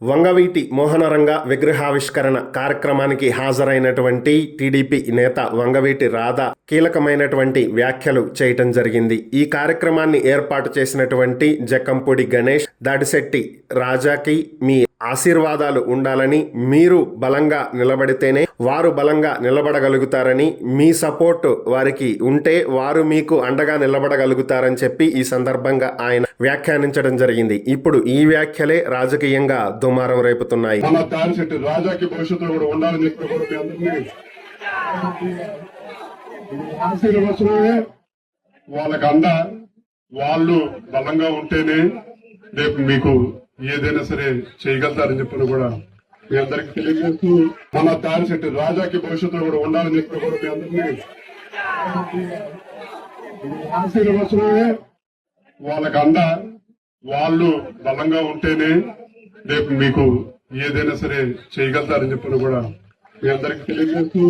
వంగవీటి మోహనరంగ విగ్రహావిష్కరణ కార్యక్రమానికి హాజరైనటువంటి టీడీపీ నేత వంగవీటి రాధ కీలకమైనటువంటి వ్యాఖ్యలు చేయటం జరిగింది. ఈ కార్యక్రమాన్ని ఏర్పాటు చేసినటువంటి జక్కంపూడి గణేష్, దాడిశెట్టి రాజాకి మీ ఆశీర్వాదాలు ఉండాలని, మీరు బలంగా నిలబడితేనే వారు బలంగా నిలబడగలుగుతారని, మీ సపోర్ట్ వారికి ఉంటే వారు మీకు అండగా నిలబడగలుగుతారని చెప్పి ఈ సందర్భంగా ఆయన వ్యాఖ్యానించడం జరిగింది. ఇప్పుడు ఈ వ్యాఖ్యలే రాజకీయంగా దుమారం రేపుతున్నాయి. మన దాడిశెట్టి రాజాకి భవిష్యత్తులో కూడా ఉండాలని చెప్పి కూడా మీ అందరినీ ఆశీర్వచనమే వాళ్ళకి అండ. వాళ్ళు బలంగా ఉంటేనే రేపు మీకు ఏదైనా సరే చేయగలుగుతారని చెప్పి కూడా మీ అందరికి తెలియజేస్తూ, మన దాడిశెట్టి రాజాకి భవిష్యత్తులో కూడా ఉండాలని చెప్పి కూడా మీ అందరినీ ఆశీర్వచనమే వాళ్ళకి అండ. వాళ్ళు బలంగా ఉంటేనే రేపు మీకు ఏదైనా సరే చేయగలుగుతారని చెప్పి కూడా మీ అందరికి తెలియజేస్తూ,